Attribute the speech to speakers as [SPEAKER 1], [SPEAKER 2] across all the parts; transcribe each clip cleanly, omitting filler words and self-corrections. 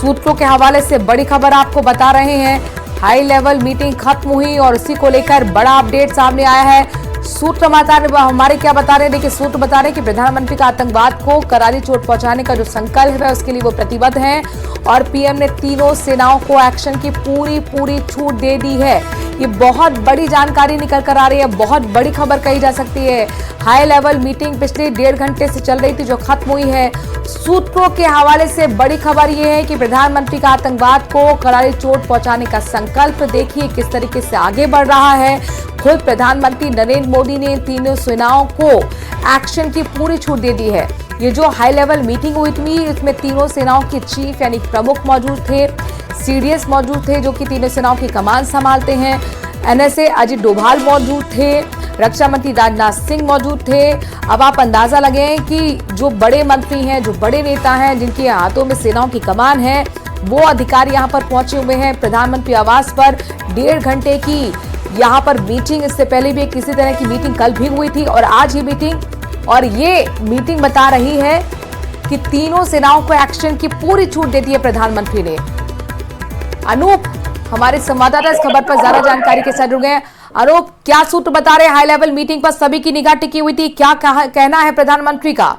[SPEAKER 1] सूत्रों के हवाले से बड़ी खबर आपको बता रहे हैं। हाई लेवल मीटिंग खत्म हुई और इसी को लेकर बड़ा अपडेट सामने आया है। सूत्र हमारे क्या बता रहे हैं, देखिए सूत्र बता रहे हैं कि प्रधानमंत्री का आतंकवाद को करारी चोट पहुंचाने का जो संकल्प है उसके लिए वो प्रतिबद्ध हैं और पीएम ने तीनों सेनाओं को एक्शन की पूरी छूट दे दी है। ये बहुत बड़ी जानकारी निकल कर आ रही है, बहुत बड़ी खबर कही जा सकती है। हाई लेवल मीटिंग पिछले 1.5 घंटे से चल रही थी जो खत्म हुई है। सूत्रों के हवाले से बड़ी खबर यह है कि प्रधानमंत्री का आतंकवाद को करारी चोट पहुंचाने का संकल्प देखिए किस तरीके से आगे बढ़ रहा है। खुद प्रधानमंत्री नरेंद्र मोदी ने तीनों सेनाओं को एक्शन की पूरी छूट दे दी है। ये जो हाई लेवल मीटिंग हुई थी इसमें तीनों सेनाओं के चीफ यानी प्रमुख मौजूद थे, सीडीएस मौजूद थे जो कि तीनों सेनाओं की कमान संभालते हैं, एनएसए अजित डोभाल मौजूद थे, रक्षा मंत्री राजनाथ सिंह मौजूद थे। अब आप अंदाजा लगाएं कि जो बड़े मंत्री हैं, जो बड़े नेता हैं, जिनके हाथों में सेनाओं की कमान है, वो अधिकारी यहाँ पर पहुंचे हुए हैं प्रधानमंत्री आवास पर। 1.5 घंटे की यहाँ पर मीटिंग, इससे पहले भी किसी तरह की मीटिंग कल भी हुई थी और आज ही मीटिंग, और ये मीटिंग बता रही है कि तीनों सेनाओं को एक्शन की पूरी छूट दे दी है प्रधानमंत्री ने। अनूप हमारे संवाददाता इस खबर पर ज्यादा जानकारी के साथ जुड़ गए हैं। अनूप, क्या सूत्र बता रहे हैं? हाई लेवल मीटिंग पर सभी की निगाह टिकी हुई थी, क्या कहना है प्रधानमंत्री का?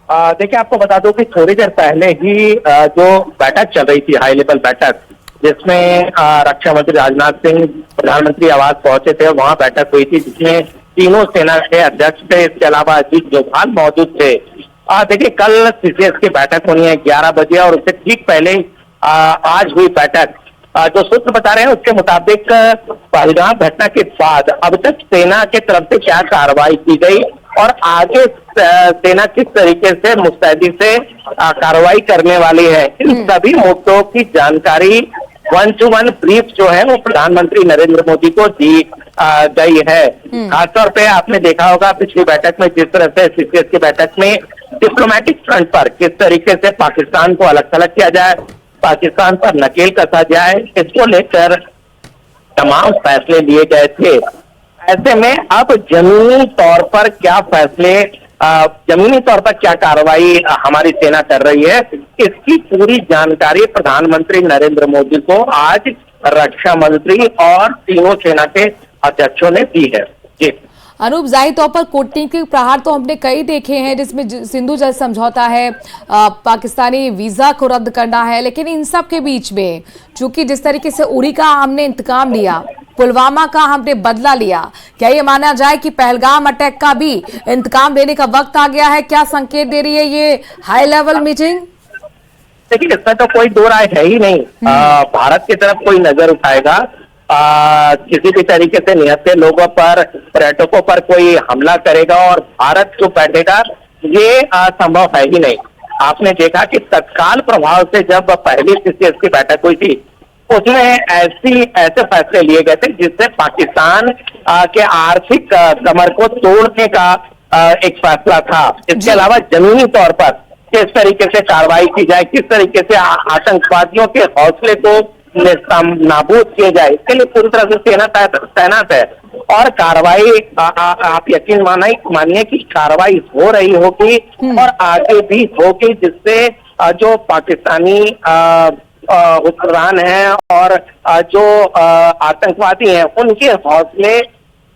[SPEAKER 2] देखिए, आपको बता दूं कि थोड़ी देर पहले ही जो बैठक चल रही थी, हाई लेवल बैठक, जिसमें रक्षा मंत्री राजनाथ सिंह प्रधानमंत्री आवास पहुंचे थे, वहां बैठक हुई थी जिसमें तीनों सेना के अध्यक्ष थे, इसके अलावा अजीत डोभाल मौजूद थे। देखिए, कल सीसीएस की बैठक होनी है 11 बजे और उससे ठीक पहले आज हुई बैठक। जो सूत्र बता रहे हैं उसके मुताबिक पहलगाम घटना के बाद अब तक सेना के तरफ से क्या कार्रवाई की गई और आगे सेना किस तरीके से मुस्तैदी से कार्रवाई करने वाली है, इन सभी मुद्दों की जानकारी 1-to-1 ब्रीफ जो है वो प्रधानमंत्री नरेंद्र मोदी को दी गई है। खासतौर पे आपने देखा होगा पिछली बैठक में जिस तरह से सीसीएस की बैठक में डिप्लोमेटिक फ्रंट पर किस तरीके से पाकिस्तान को अलग थलग किया जाए, पाकिस्तान पर नकेल कसा जाए, इसको लेकर तमाम फैसले लिए गए थे। ऐसे में अब जमीनी तौर पर क्या फैसले, जमीनी तौर पर क्या कार्रवाई हमारी सेना कर रही है, इसकी पूरी जानकारी प्रधानमंत्री नरेंद्र मोदी को आज रक्षा मंत्री और तीनों सेना के अध्यक्षों ने दी है। जी
[SPEAKER 1] अनूप, जाहिर तौर पर कूटनीतिक प्रहार तो हमने कई देखे हैं जिसमें सिंधु जल समझौता है, पाकिस्तानी वीजा को रद्द करना है, लेकिन इन सब के बीच में चूंकि जिस तरीके से उरी का हमने इंतकाम लिया, पुलवामा का हमने बदला लिया, क्या ये माना जाए कि पहलगाम अटैक का भी इंतकाम लेने का वक्त आ गया है? क्या संकेत दे रही है ये हाई लेवल मीटिंग?
[SPEAKER 2] देखिए, इसमें तो कोई दो राय है ही नहीं। भारत की तरफ कोई नजर उठाएगा, किसी भी तरीके से निहत्थे लोगों पर, पर्यटकों पर कोई हमला करेगा और भारत जो बैठेगा, ये संभव है ही नहीं। आपने देखा कि तत्काल प्रभाव से जब पहली सीसीएस की बैठक हुई थी उसमें ऐसे फैसले लिए गए थे जिससे पाकिस्तान के आर्थिक कमर को तोड़ने का एक फैसला था। इसके अलावा जमीनी तौर पर किस तरीके से कार्रवाई की जाए, किस तरीके से आतंकवादियों के हौसले को नाबूद किए जाए, इसके लिए पूरी तरह से सेना तैनात है और कार्रवाई आप यकीन मानिए कि कार्रवाई हो रही होगी और आगे भी होगी, जिससे जो पाकिस्तानी हुक्मरान हैं और जो आतंकवादी हैं उनके हौसले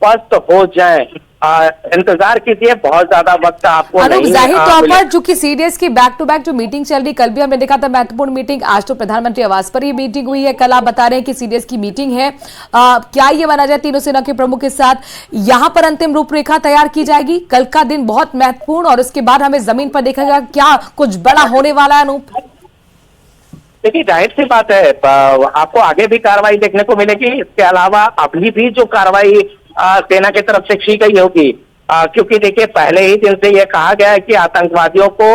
[SPEAKER 2] पस्त हो जाएं। इंतजार कीजिए, बहुत ज्यादा वक्त आपको नहीं।
[SPEAKER 1] जाहिर तौर पर चूंकि सीडीएस की बैक टू बैक जो मीटिंग चल रही, कल भी हमने देखा था महत्वपूर्ण मीटिंग, आज तो प्रधानमंत्री आवास पर ही मीटिंग हुई है, कल आप बता रहे हैं कि सीडीएस की मीटिंग है। क्या ये माना जाए तीनों सेना के प्रमुख के साथ यहाँ पर अंतिम रूपरेखा तैयार की जाएगी? कल का दिन बहुत महत्वपूर्ण और उसके बाद हमें जमीन पर देखेगा क्या कुछ बड़ा होने वाला है? अनूप,
[SPEAKER 2] देखिए, जाहिर सी बात है आपको आगे भी कार्रवाई देखने को मिलेगी। इसके अलावा अभी भी जो कार्रवाई सेना की तरफ से की गई होगी, क्योंकि देखिए पहले ही दिन से यह कहा गया है कि आतंकवादियों को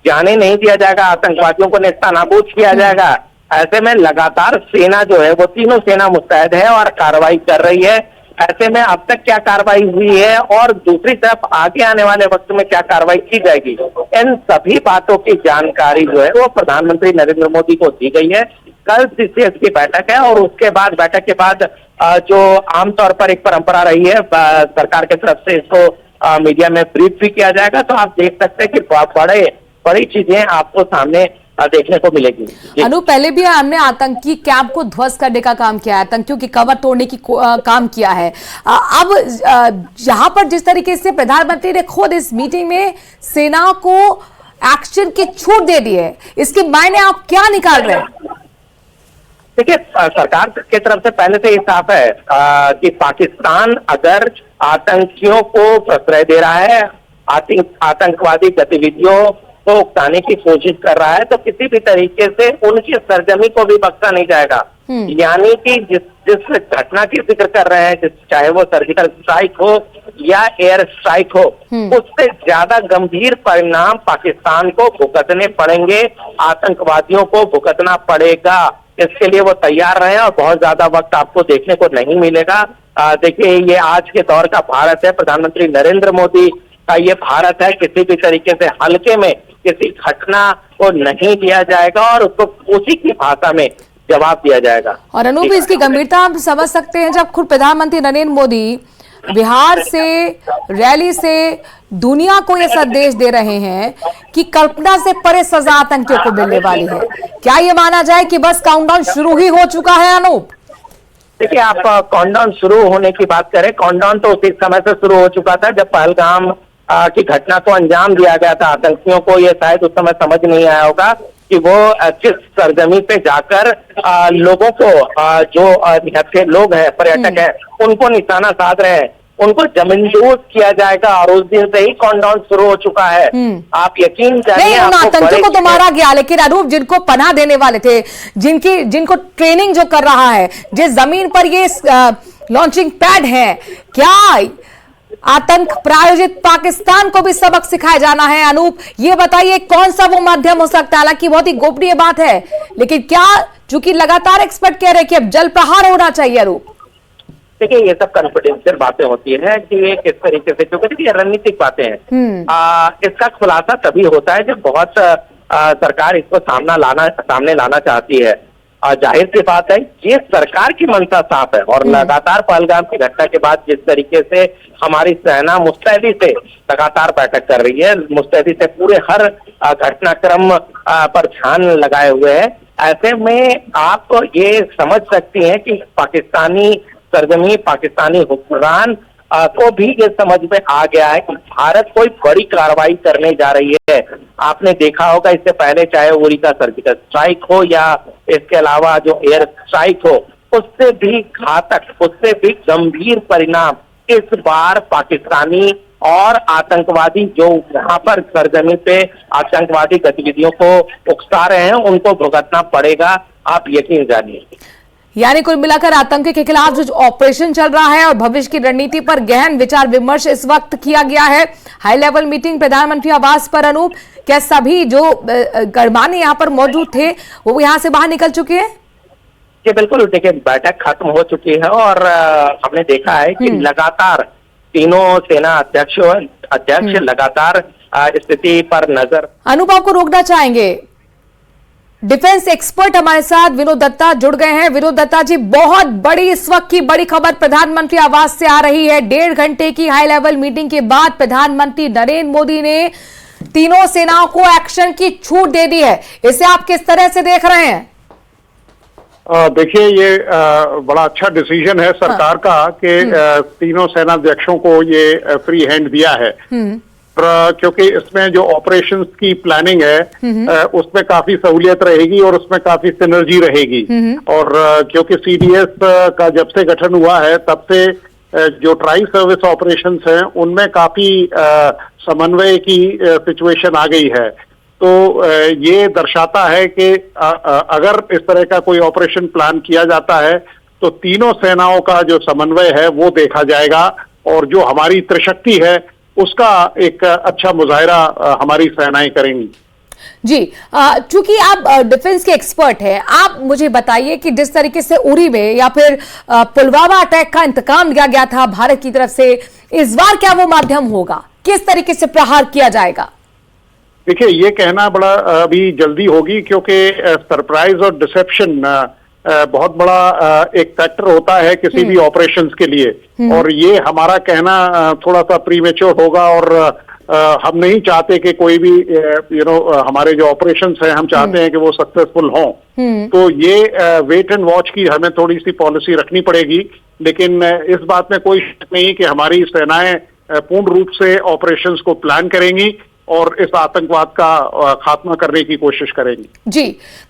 [SPEAKER 2] जाने नहीं दिया जाएगा, आतंकवादियों को नेस्तनाबूद किया जाएगा। ऐसे में लगातार सेना जो है वो तीनों सेना मुस्तैद है और कार्रवाई कर रही है। ऐसे में अब तक क्या कार्रवाई हुई है और दूसरी तरफ आगे आने वाले वक्त में क्या कार्रवाई की जाएगी, इन सभी बातों की जानकारी जो है वो प्रधानमंत्री नरेंद्र मोदी को दी गई है। कल सीसीएस की बैठक है और उसके बाद बैठक के बाद जो आमतौर पर एक परंपरा रही है सरकार की तरफ से इसको मीडिया में ब्रीफ भी किया जाएगा। तो आप देख सकते हैं कि बड़ी चीजें आपको सामने देखने को मिलेगी।
[SPEAKER 1] अनूप, पहले भी हमने आतंकी कैंप को ध्वस्त करने का काम किया है, आतंकियों की कवर तोड़ने की काम किया है। अब यहाँ पर जिस तरीके से प्रधानमंत्री ने खुद इस मीटिंग में सेना को एक्शन की छूट दे दी है, इसके मायने आप क्या निकाल रहे हैं?
[SPEAKER 2] देखिए, सरकार की तरफ से पहले से ये साफ है कि पाकिस्तान अगर आतंकियों को प्रश्रय दे रहा है, आतंकवादी गतिविधियों को उकसाने की कोशिश कर रहा है, तो किसी भी तरीके से उनकी सरजमी को भी बख्शा नहीं जाएगा। यानी कि जिस घटना की जिक्र कर रहे हैं, चाहे वो सर्जिकल स्ट्राइक हो या एयर स्ट्राइक हो, उससे ज्यादा गंभीर परिणाम पाकिस्तान को भुगतने पड़ेंगे, आतंकवादियों को भुगतना पड़ेगा। इसके लिए वो तैयार रहे और बहुत ज्यादा वक्त आपको देखने को नहीं मिलेगा। देखिए, ये आज के दौर का भारत है, प्रधानमंत्री नरेंद्र मोदी का ये भारत है। किसी भी तरीके से हल्के में किसी घटना को नहीं लिया जाएगा और उसको उसी की भाषा में जवाब दिया जाएगा।
[SPEAKER 1] और अनूप, इसकी गंभीरता हम समझ सकते हैं जब खुद प्रधानमंत्री नरेंद्र मोदी बिहार से रैली से दुनिया को ये संदेश दे रहे हैं कि कल्पना से परे सजा आतंकियों को मिलने वाली है। क्या ये माना जाए कि बस काउंटडाउन शुरू ही हो चुका है? अनूप,
[SPEAKER 2] देखिए, आप काउंटडाउन शुरू होने की बात करें, काउंटडाउन तो उसी समय से शुरू हो चुका था जब पहलगाम की घटना को अंजाम दिया गया था। आतंकियों को ये शायद उस समय समझ नहीं आया होगा कि वो किस सरजमी पे जाकर लोगों को जो निहत्थे लोग हैं, पर्यटक हैं, उनको निशाना साध रहे हैं, उनको जमींदोज किया जाएगा। और उस दिन से ही काउंटडाउन शुरू हो चुका है। आप यकीन जानिए,
[SPEAKER 1] उन आतंकियों को तो मारा गया, लेकिन अनूप, जिनको पनाह देने वाले थे, जिनको ट्रेनिंग जो कर रहा है, जिस जमीन पर ये लॉन्चिंग पैड है, क्या आतंक प्रायोजित पाकिस्तान को भी सबक सिखाया जाना है? अनूप, ये बताइए कौन सा वो माध्यम हो सकता है? हालांकि बहुत ही गोपनीय बात है, लेकिन क्या, चूंकि लगातार एक्सपर्ट कह रहे हैं कि अब जल प्रहार होना चाहिए। अनूप,
[SPEAKER 2] देखिए, ये सब कॉन्फिडेंशियल बातें होती है कि ये किस तरीके से, क्योंकि देखिए रणनीतिक बातें हैं। इसका खुलासा तभी होता है जब बहुत सरकार इसको सामने लाना चाहती है। जाहिर सी बात है, ये सरकार की मंशा साफ है और लगातार पहलगाम की घटना के बाद जिस तरीके से हमारी सेना मुस्तैदी से लगातार बैठक कर रही है, मुस्तैदी से पूरे हर घटनाक्रम पर ध्यान लगाए हुए है, ऐसे में आप ये समझ सकती हैं कि पाकिस्तानी सरजमी, पाकिस्तानी हुक्मरान को भी ये समझ में आ गया है कि भारत कोई बड़ी कार्रवाई करने जा रही है। आपने देखा होगा इससे पहले, चाहे उरी का सर्जिकल स्ट्राइक हो या इसके अलावा जो एयर स्ट्राइक हो, उससे भी घातक, उससे भी गंभीर परिणाम इस बार पाकिस्तानी और आतंकवादी जो यहाँ पर सरजमी पे आतंकवादी गतिविधियों को उकसा रहे हैं, उनको भुगतना पड़ेगा। आप यकीन जानिए।
[SPEAKER 1] यानी कुल मिलाकर आतंक के खिलाफ जो ऑपरेशन चल रहा है और भविष्य की रणनीति पर गहन विचार विमर्श इस वक्त किया गया है। हाई लेवल मीटिंग प्रधानमंत्री आवास पर। अनूप, क्या सभी जो गणमान्य यहाँ पर मौजूद थे वो यहाँ से बाहर निकल चुके हैं?
[SPEAKER 2] जी बिल्कुल, देखिए बैठक खत्म हो चुकी है और हमने देखा है कि लगातार तीनों सेना अध्यक्ष लगातार स्थिति पर नजर।
[SPEAKER 1] अनूप, आपको रोकना चाहेंगे, डिफेंस एक्सपर्ट हमारे साथ विनोद दत्ता जुड़ गए हैं। विनोद दत्ता जी, बहुत बड़ी इस वक्त की बड़ी खबर प्रधानमंत्री आवास से आ रही है। 1.5 घंटे की हाई लेवल मीटिंग के बाद प्रधानमंत्री नरेंद्र मोदी ने तीनों सेनाओं को एक्शन की छूट दे दी है। इसे आप किस तरह से देख रहे हैं?
[SPEAKER 3] देखिए, ये बड़ा अच्छा डिसीजन है सरकार का कि तीनों सेनाध्यक्षों को ये फ्री हैंड दिया है, क्योंकि इसमें जो ऑपरेशंस की प्लानिंग है उसमें काफी सहूलियत रहेगी और उसमें काफी सिनर्जी रहेगी। और क्योंकि सीडीएस का जब से गठन हुआ है तब से जो ट्राई सर्विस ऑपरेशंस हैं उनमें काफी समन्वय की सिचुएशन आ गई है। तो ये दर्शाता है कि अगर इस तरह का कोई ऑपरेशन प्लान किया जाता है तो तीनों सेनाओं का जो समन्वय है वो देखा जाएगा और जो हमारी त्रिशक्ति है उसका एक अच्छा मुजाहिरा हमारी सेनाएं करेंगी।
[SPEAKER 1] जी, चूंकि आप डिफेंस के एक्सपर्ट हैं, आप मुझे बताइए कि जिस तरीके से उरी में या फिर पुलवामा अटैक का इंतकाम लिया गया था भारत की तरफ से, इस बार क्या वो माध्यम होगा? किस तरीके से प्रहार किया जाएगा?
[SPEAKER 3] देखिए, ये कहना बड़ा अभी जल्दी होगी क्योंकि सरप्राइज और डिसेप्शन बहुत बड़ा एक फैक्टर होता है किसी भी ऑपरेशंस के लिए, और ये हमारा कहना थोड़ा सा प्रीमेच्योर होगा और हम नहीं चाहते कि कोई भी हमारे जो ऑपरेशंस हैं हम चाहते हैं कि वो सक्सेसफुल हों। तो ये वेट एंड वॉच की हमें थोड़ी सी पॉलिसी रखनी पड़ेगी, लेकिन इस बात में कोई शक नहीं कि हमारी सेनाएं पूर्ण रूप से ऑपरेशंस को प्लान करेंगी और इस आतंकवाद का खात्मा करने की कोशिश करेंगी।
[SPEAKER 1] जी,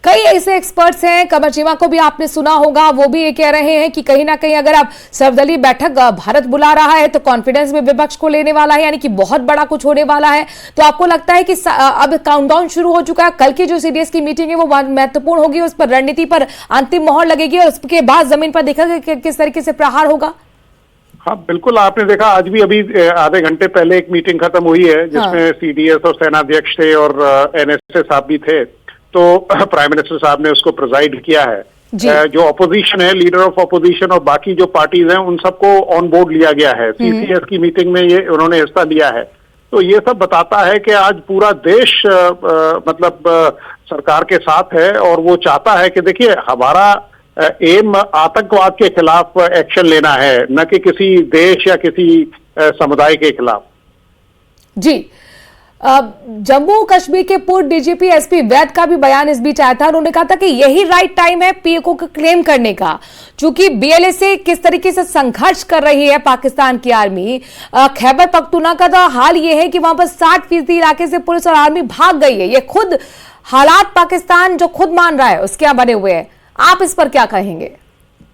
[SPEAKER 1] कई ऐसे एक्सपर्ट्स हैं, कमर चीमा को भी आपने सुना होगा, वो भी ये कह रहे हैं कि कहीं ना कहीं अगर आप सर्वदलीय बैठक भारत बुला रहा है तो कॉन्फिडेंस में विपक्ष को लेने वाला है, यानी कि बहुत बड़ा कुछ होने वाला है। तो आपको लगता है कि अब काउंटडाउन शुरू हो चुका है, कल की जो सीडीएस की मीटिंग है वो महत्वपूर्ण होगी, उस पर रणनीति पर अंतिम मोहर लगेगी और उसके बाद जमीन पर देखा कि किस तरीके से प्रहार होगा?
[SPEAKER 3] हाँ बिल्कुल, आपने देखा आज भी अभी आधे घंटे पहले एक मीटिंग खत्म हुई है जिसमें सीडीएस और सेनाध्यक्ष थे और एनएसए साहब भी थे। तो प्राइम मिनिस्टर साहब ने उसको प्रिजाइड किया है। जो ऑपोजिशन है, लीडर ऑफ ऑपोजिशन और बाकी जो पार्टीज हैं उन सबको ऑन बोर्ड लिया गया है। सीसीएस की मीटिंग में ये उन्होंने हिस्सा लिया है। तो ये सब बताता है कि आज पूरा देश सरकार के साथ है और वो चाहता है कि देखिए हमारा एम आतंकवाद के खिलाफ एक्शन लेना है, न कि किसी देश या किसी समुदाय के खिलाफ। जी,
[SPEAKER 1] जम्मू कश्मीर के पूर्व डीजीपी एसपी वैद का भी बयान इस बीच आया था। उन्होंने कहा था कि यही राइट टाइम है पीओके को क्लेम करने का, क्योंकि बीएलए से किस तरीके से संघर्ष कर रही है पाकिस्तान की आर्मी। खैबर पख्तूनख्वा का तो हाल ये है कि वहां पर 60% इलाके से पुलिस और आर्मी भाग गई है। ये खुद हालात पाकिस्तान जो खुद मान रहा है उसके यहाँ बने हुए हैं। आप इस पर क्या कहेंगे?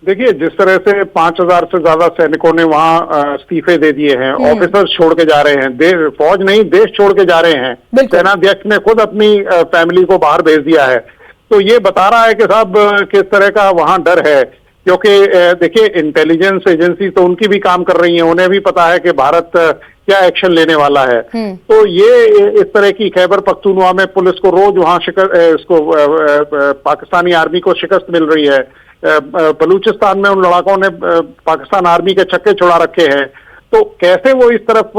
[SPEAKER 3] देखिए, जिस तरह से 5000 से ज्यादा सैनिकों ने वहां इस्तीफे दे दिए हैं, ऑफिसर्स छोड़ के जा रहे हैं, फौज नहीं देश छोड़ के जा रहे हैं, सेनाध्यक्ष ने खुद अपनी फैमिली को बाहर भेज दिया है। तो ये बता रहा है कि साहब किस तरह का वहां डर है, क्योंकि देखिए इंटेलिजेंस एजेंसी तो उनकी भी काम कर रही है, उन्हें भी पता है कि भारत क्या एक्शन लेने वाला है। तो ये इस तरह की खैबर पख्तूनख्वा में पुलिस को रोज वहां पाकिस्तानी आर्मी को शिकस्त मिल रही है। बलूचिस्तान में उन लड़ाकों ने पाकिस्तान आर्मी के छक्के छुड़ा रखे हैं। तो कैसे वो इस तरफ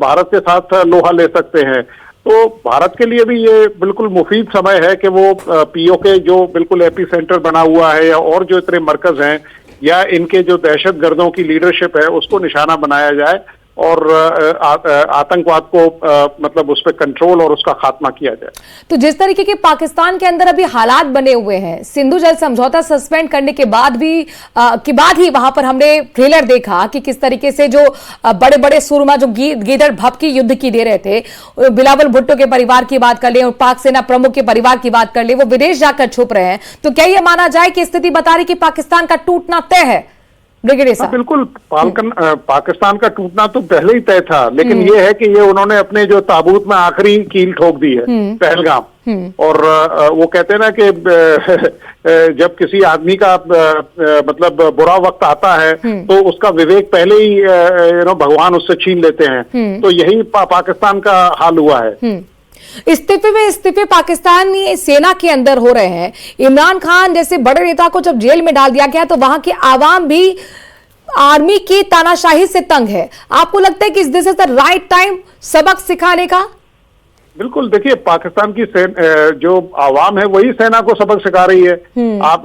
[SPEAKER 3] भारत के साथ लोहा ले सकते हैं? तो भारत के लिए भी ये बिल्कुल मुफीद समय है कि वो पीओके जो बिल्कुल एपी सेंटर बना हुआ है या और जो इतने मरकज हैं या इनके जो दहशतगर्दों की लीडरशिप है उसको निशाना बनाया जाए और आतंकवाद को उस पर कंट्रोल और उसका खात्मा किया जाए।
[SPEAKER 1] तो जिस तरीके के पाकिस्तान के अंदर अभी हालात बने हुए हैं, सिंधु जल समझौता सस्पेंड करने के बाद ही वहां पर हमने ट्रेलर देखा कि किस तरीके से जो बड़े बड़े सुरमा जो गीदड़ भपकी युद्ध की दे रहे थे, बिलावल भुट्टो के परिवार की बात कर ले और पाक सेना प्रमुख के परिवार की बात कर ले, वो विदेश जाकर छुप रहे हैं। तो क्या यह माना जाए कि स्थिति बता रही कि पाकिस्तान का टूटना तय है?
[SPEAKER 3] बिल्कुल, पाकिस्तान का टूटना तो पहले ही तय था, लेकिन ये है कि ये उन्होंने अपने जो ताबूत में आखिरी कील ठोक दी है पहलगाम। और वो कहते हैं ना कि जब किसी आदमी का बुरा वक्त आता है तो उसका विवेक पहले ही भगवान उससे छीन लेते हैं। तो यही पाकिस्तान का हाल हुआ है।
[SPEAKER 1] इस्तीफे पाकिस्तानी सेना के अंदर हो रहे हैं। इमरान खान जैसे बड़े नेता को जब जेल में डाल दिया गया तो वहां की आवाम भी आर्मी की तानाशाही से तंग है। आपको लगता है कि this is the right time सबक सिखाने का?
[SPEAKER 3] बिल्कुल, देखिए पाकिस्तान की जो आवाम है वही सेना को सबक सिखा रही है।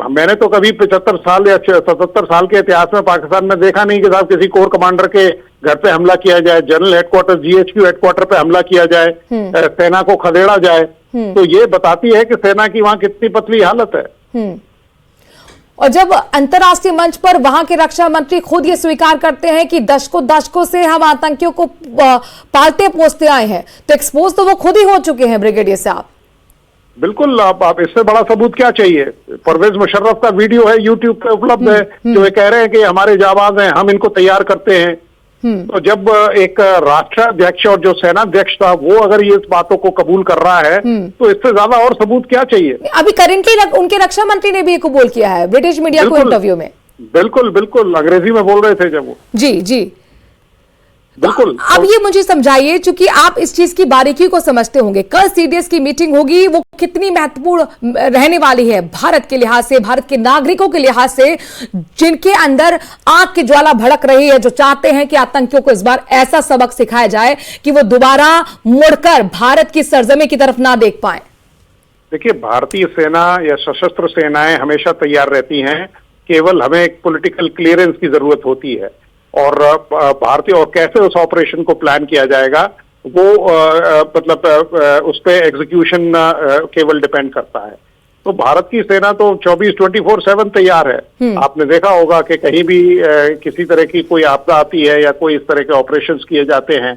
[SPEAKER 3] मैंने तो कभी 75 साल या 77 साल के इतिहास में पाकिस्तान में देखा नहीं कि साहब किसी कोर कमांडर के घर पे हमला किया जाए, जनरल हेडक्वार्टर जीएचक्यू हेडक्वार्टर पे हमला किया जाए, सेना को खदेड़ा जाए। तो ये बताती है कि सेना की वहां कितनी पतली हालत है।
[SPEAKER 1] और जब अंतर्राष्ट्रीय मंच पर वहां के रक्षा मंत्री खुद ये स्वीकार करते हैं कि दशकों से हम आतंकियों को पालते पोसते आए हैं, तो एक्सपोज तो वो खुद ही हो चुके हैं ब्रिगेडियर साहब।
[SPEAKER 3] बिल्कुल, आप इससे बड़ा सबूत क्या चाहिए? परवेज मुशर्रफ का वीडियो है यूट्यूब पे उपलब्ध है, जो ये कह रहे हैं कि हमारे जाबाज हैं, हम इनको तैयार करते हैं। तो जब एक राष्ट्राध्यक्ष और जो सेनाध्यक्ष था वो अगर ये इस बातों को कबूल कर रहा है तो इससे ज्यादा और सबूत क्या चाहिए?
[SPEAKER 1] अभी करेंटली उनके रक्षा मंत्री ने भी कबूल किया है ब्रिटिश मीडिया को इंटरव्यू में।
[SPEAKER 3] बिल्कुल अंग्रेजी में बोल रहे थे जब वो।
[SPEAKER 1] जी
[SPEAKER 3] बिल्कुल।
[SPEAKER 1] अब ये मुझे समझाइए, चूंकि आप इस चीज की बारीकी को समझते होंगे, कल सीडीएस की मीटिंग होगी, वो कितनी महत्वपूर्ण रहने वाली है भारत के लिहाज से, भारत के नागरिकों के लिहाज से, जिनके अंदर आग की ज्वाला भड़क रही है, जो चाहते हैं कि आतंकियों को इस बार ऐसा सबक सिखाया जाए कि वो दोबारा मुड़कर भारत की सरजमी की तरफ ना देख पाए।
[SPEAKER 3] देखिए, भारतीय सेना या सशस्त्र सेनाएं हमेशा तैयार रहती हैं, केवल हमें एक पॉलिटिकल क्लियरेंस की जरूरत होती है। और भारतीय और कैसे उस ऑपरेशन को प्लान किया जाएगा वो मतलब उस पे एग्जीक्यूशन केवल डिपेंड करता है। तो भारत की सेना तो 24/7 तैयार है। आपने देखा होगा कि कहीं भी किसी तरह की कोई आपदा आती है या कोई इस तरह के ऑपरेशंस किए जाते हैं,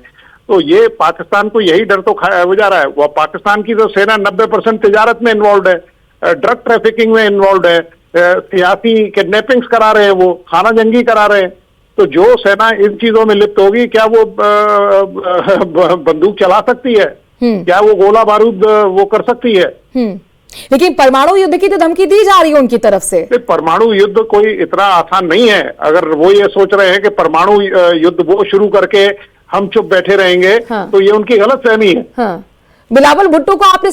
[SPEAKER 3] तो ये पाकिस्तान को यही डर तो हो जा रहा है। वह पाकिस्तान की तो सेना 90% तिजारत में इन्वॉल्व है, ड्रग ट्रैफिकिंग में इन्वॉल्व है, सियासी किडनैपिंग्स करा रहे हैं, वो खाना जंगी करा रहे हैं। तो जो सेना इन चीजों में लिप्त होगी, क्या वो बंदूक चला सकती है? क्या वो गोला बारूद वो कर सकती है?
[SPEAKER 1] लेकिन परमाणु युद्ध की तो धमकी दी जा रही है उनकी तरफ से।
[SPEAKER 3] परमाणु युद्ध कोई इतना आसान नहीं है। अगर वो ये सोच रहे हैं कि परमाणु युद्ध वो शुरू करके हम चुप बैठे रहेंगे, तो ये उनकी गलत फहमी है।
[SPEAKER 1] बिलावल भुट्टो को आपने